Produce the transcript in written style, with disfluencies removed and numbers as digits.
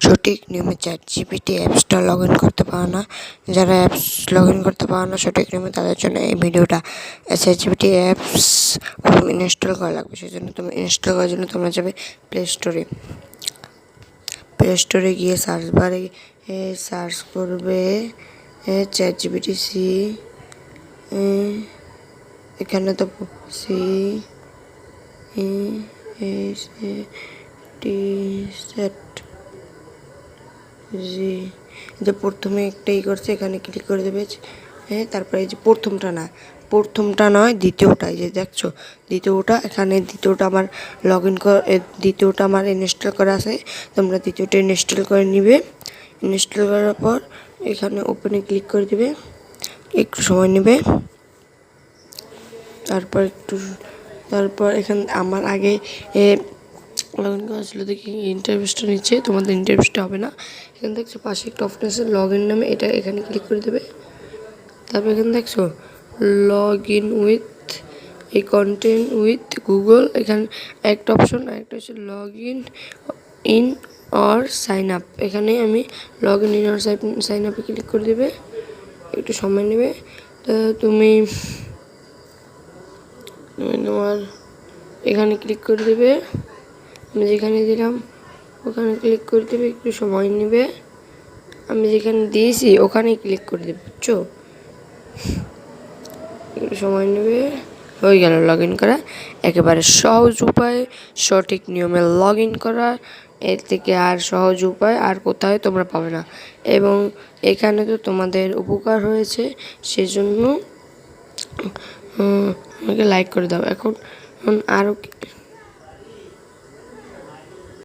সঠিক নিয়মে ChatGPT অ্যাপসটা লগ ইন করতে পারো না, যারা অ্যাপস লগ ইন করতে পারো না সঠিক নিয়মে, তাদের জন্য এই ভিডিওটা। ChatGPT অ্যাপস ইনস্টল করা লাগবে, সেই জন্য তুমি ইনস্টল করার জন্য তোমরা যাবে প্লে স্টোরে গিয়ে সার্চ বারে সার্চ করবে ChatGPT এখানে তো যে প্রথমে একটাই করছে, এখানে ক্লিক করে দেবে। তারপরে এই যে প্রথমটা নয় দ্বিতীয়টা, এই যে দেখছো দ্বিতীয়টা, এখানে দ্বিতীয়টা আমার দ্বিতীয়টা আমার ইনস্টল করা আছে। তোমরা দ্বিতীয়টা ইনস্টল করে নিবে। ইনস্টল করার পর এখানে ওপেনে ক্লিক করে দিবে, একটু সময় নেবে। তারপর এখানে আমার আগে লগ ইন করা ছিল, দেখি ইন্টারভিউসটা নিচ্ছে, তোমাদের ইন্টারভিউসটা হবে না। এখানে দেখছো পাশে একটা অপশন আছে লগ ইন নামে, এটা এখানে ক্লিক করে দেবে। তারপর এখানে দেখছো log in with content with Google, এখানে একটা অপশন, আরেকটা হচ্ছে log in or sign up. এখানে আমি লগ ইন অর সাইন আপে ক্লিক করে দেবে, একটু সময় নেবে। তো তুমি তোমার এখানে ক্লিক করে দেবে, আমি যেখানে দিলাম ওখানে ক্লিক করে দেবে, একটু সময় নেবে। আমি যেখানে দিয়েছি ওখানেই ক্লিক করে দেবে, বুঝছো? একটু সময় নেবে। হয়ে গেল লগ ইন করা, একেবারে সহজ উপায় সঠিক নিয়মে লগ ইন করা। এর থেকে আর সহজ উপায় আর কোথাও তোমরা পাবে না। এবং এখানে তো তোমাদের উপকার হয়েছে, সেজন্য আমাকে লাইক করে দাও। এখন আরও